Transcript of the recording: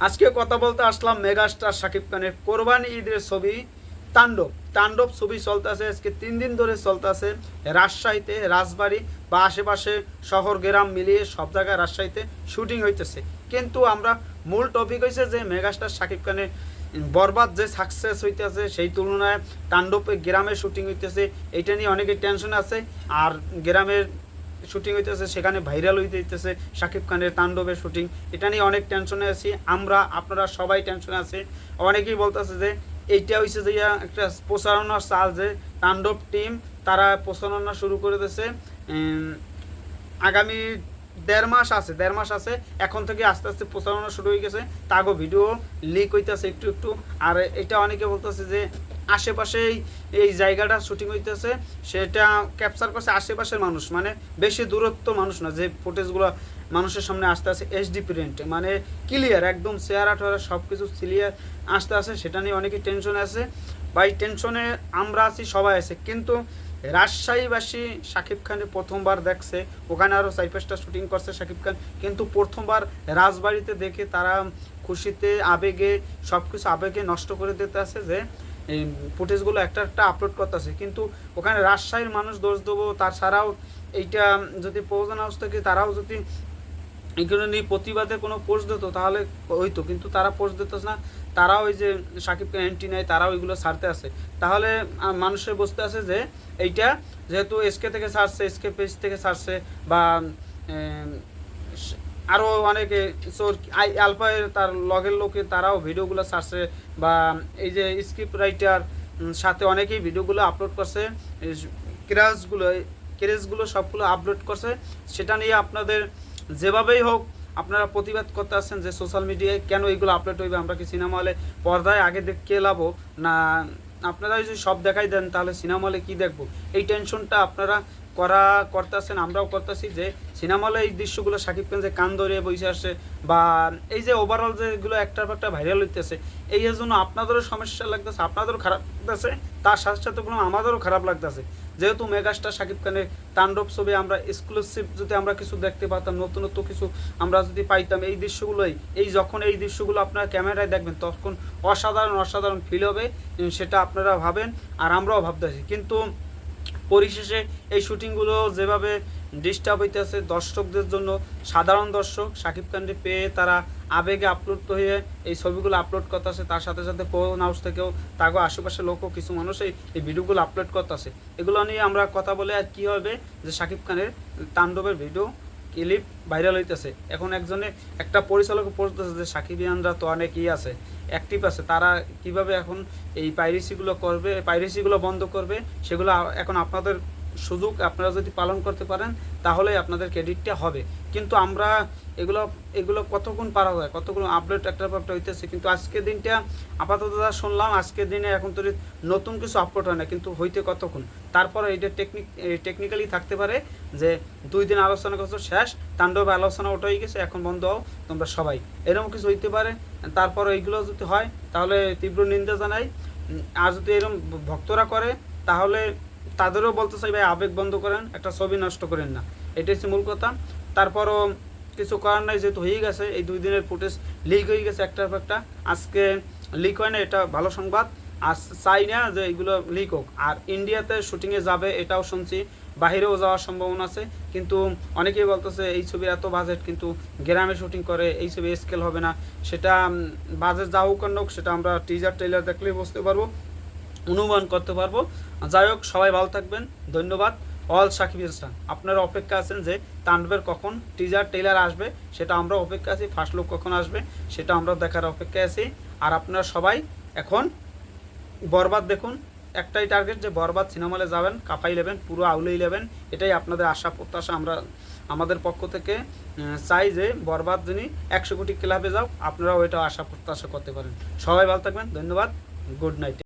আজকে কথা বলতে আসলাম মেগাস্টার শাকিব খানের কোরবানি ঈদের ছবি তাণ্ডব। তাণ্ডব ছবি চলতেছে আজকে 3 দিন ধরে চলতেছে রাজশাহীতে, রাজবাড়ী বা আশেপাশে শহর গ্রাম মিলিয়ে সব জায়গায় রাজশাহীতে শুটিং হইতেছে। কিন্তু আমরা মূল টপিক হয়েছে যে মেগাস্টার শাকিব খানের বরবাদ যে সাকসেস হইতেছে সেই তুলনায় তাণ্ডবে গ্রামে শুটিং হইতেছে, এটা নিয়ে অনেকে টেনশন আছে। আর গ্রামের শুটিং হইতেছে সেখানে ভাইরাল হইতেছে শাকিব খানের তাণ্ডবের শুটিং, এটা নিয়ে অনেক টেনশনে আছি আমরা, আপনারা সবাই টেনশনে আছে। অনেকেই বলতেছে যে এইটা হয়েছে যে একটা প্রচারণার চাল, যে তাণ্ডব টিম তারা প্রচারণা শুরু করে দিয়েছে। আগামী 1.5 মাস আছে এখন থেকে আস্তে আস্তে প্রচারণা শুরু হয়ে গেছে, তাগো ভিডিও লিক হইতেছে একটু একটু। আর এটা অনেকে বলতেছে যে আশেপাশেই এই জায়গাটা শুটিং হইতেছে, সেটা ক্যাপচার করছে আশেপাশের মানুষ, মানে বেশি দূরত্ব মানুষ না, যে ফুটেজগুলো মানুষের সামনে আসতে আসে এইচডি প্রিন্ট, মানে ক্লিয়ার একদম চেহারা টেহারা সব কিছু ক্লিয়ার আসতে আসে। সেটা নিয়ে অনেকে টেনশনে আছে, বা এই টেনশনে আমরা আছি, সবাই আছে। কিন্তু রাজশাহীবাসী শাকিব খানের প্রথমবার দেখছে, ওখানে আরও 4-5টা শুটিং করছে শাকিব খান, কিন্তু প্রথমবার রাজবাড়িতে দেখে তারা খুশিতে আবেগে সব কিছু আবেগে নষ্ট করে দিতে আছে, যে এই ফুটেজগুলো একটা একটা আপলোড করতেছে। কিন্তু ওখানে রাজশাহীর মানুষ দোষ দেবো, তাছাড়াও এইটা যদি প্রয়োজন হাউস থেকে তারাও যদি এগুলো নিয়ে প্রতিবাদে কোনো পোস্ট দিত তাহলে হইতো, কিন্তু তারা পোস্ট দিতেছে না। তারাও ওই যে সাকিবকে অ্যান্টি নেয়, তারাও ওইগুলো ছাড়তে আসে। তাহলে মানুষের বুঝতে আছে যে এইটা যেহেতু এসকে থেকে ছাড়ছে, এসকে পেজ থেকে ছাড়ছে, বা আরও অনেকে আলফায়ের তার লগের লোকে তারাও ভিডিওগুলো ছাড়ছে, বা এই যে স্ক্রিপ্ট রাইটার সাথে অনেকেই ভিডিওগুলো আপলোড করছে, ক্রেজগুলো সবগুলো আপলোড করছে। সেটা নিয়ে আপনাদের যেভাবেই হোক আপনারা প্রতিবাদ করতে আসছেন যে সোশ্যাল মিডিয়ায় কেন এইগুলো আপলোড হইবে, আমরা কি সিনেমা হলে পর্দায় আগে দেখে লাভো না, আপনারা যদি সব দেখাই দেন তাহলে সিনেমা হলে কী দেখবো, এই টেনশনটা আপনারা করতেছেন, আমরাও করতেছি। যে সিনেমা হলে এই দৃশ্যগুলো শাকিব খান যে কান ধরিয়ে বসে আসে, বা এই যে ওভারঅল যেগুলো একটার পর একটা ভাইরাল হইতেছে, এই জন্য আপনাদেরও সমস্যা লাগতেছে, আপনাদেরও খারাপ লাগতেছে, তার সাথে সাথে কোনো আমাদেরও খারাপ লাগতেছে। যেহেতু মেগাস্টার শাকিব খানের তাণ্ডব ছবি আমরা এক্সক্লুসিভ যদি আমরা কিছু দেখতে পারতাম, নতুনত্ব কিছু আমরা যদি পাইতাম, এই দৃশ্যগুলোই যখন এই দৃশ্যগুলো আপনারা ক্যামেরায় দেখবেন তখন অসাধারণ ফিল হবে, সেটা আপনারা ভাবেন আর আমরাও ভাবতেছি। কিন্তু পরিশেষে এই শুটিংগুলো যেভাবে ডিস্টার্ব হইতেছে দর্শকদের জন্য, সাধারণ দর্শক শাকিব খানকে পেয়ে তারা আবেগে আপলোড হয়ে এই ছবিগুলো আপলোড করতেছে, তার সাথে সাথে কোন হাউস থেকেও তাকে আশেপাশের লোকও কিছু মানুষ এই ভিডিওগুলো আপলোড করতেছে। এগুলো নিয়ে আমরা কথা বলে আর কী হবে, যে শাকিব খানের তাণ্ডবের ভিডিও ক্লিপ ভাইরাল হইতেছে। এখন একটা পরিচালক পড়তেছে যে সাকিবিয়ানরা তো অনেকেই আছে, অ্যাক্টিভ আছে, তারা কিভাবে এখন এই পাইরেসিগুলো বন্ধ করবে, সেগুলো এখন আপনাদের সুযোগ, আপনারা যদি পালন করতে পারেন তাহলেই আপনাদের ক্রেডিটটা হবে। কিন্তু আমরা এগুলো কতক্ষণ পারা যায়, কতক্ষণ আপডেট একটা হইতেছে। কিন্তু আজকের দিনটা আপাতত যা শুনলাম, আজকের দিনে এখন তো নতুন কিছু আপলোড হয় না, কিন্তু হইতে কতক্ষণ, তারপরে এটা টেকনিক্যালি থাকতে পারে যে 2 দিন আলোচনা করছো শেষ, তাণ্ডবে আলোচনা ওটা হয়ে গেছে, এখন বন্ধ হও তোমরা সবাই, এরকম কিছু হইতে পারে। তারপর এইগুলো যদি হয় তাহলে তীব্র নিন্দা জানাই। আর যদি এরকম ভক্তরা করে তাহলে তাদেরও বলতে চাই ভাই আবেগ বন্ধ করেন, একটা ছবি নষ্ট করেন না, এটাই হচ্ছে মূল কথা। তারপরও কিছু করার নাই, যেহেতু হয়ে গেছে, এই 2 দিনের ফুটেজ লিক হয়ে গেছে একটার পর একটা, আজকে লিক হয় না, এটা ভালো সংবাদ। আর চাই না যে এইগুলো লিক হোক। আর ইন্ডিয়াতে শুটিংয়ে যাবে এটাও শুনছি, বাহিরেও যাওয়ার সম্ভাবনা আছে। কিন্তু অনেকেই বলতেছে এই ছবির এত বাজেট, কিন্তু গ্রামে শুটিং করে এই ছবি স্কেল হবে না। সেটা বাজেট যা হোক আর হোক, সেটা আমরা টিজার ট্রেলার দেখলেই বুঝতে পারবো, অনুমান করতে পারবো। যাই হোক, সবাই ভালো থাকবেন, ধন্যবাদ। অল সাকিবিয়ান, আপনারা অপেক্ষা আছেন যে তাণ্ডবের কখন টিজার ট্রেলার আসবে, সেটা আমরা অপেক্ষা আছি, ফার্স্ট লুক কখন আসবে সেটা আমরা দেখার অপেক্ষায় আছি। আর আপনারা সবাই এখন বরবাদ দেখুন, একটাই টার্গেট যে বরবাদ সিনেমা হলে যাবেন, কাপাই নেবেন, পুরো আউলেই নেবেন, এটাই আপনাদের আশা প্রত্যাশা। আমরা আমাদের পক্ষ থেকে চাই যে বরবাদ যিনি 100 কোটি ক্লাবে যাও, আপনারাও এটা আশা প্রত্যাশা করতে পারেন। সবাই ভালো থাকবেন, ধন্যবাদ, গুড নাইট।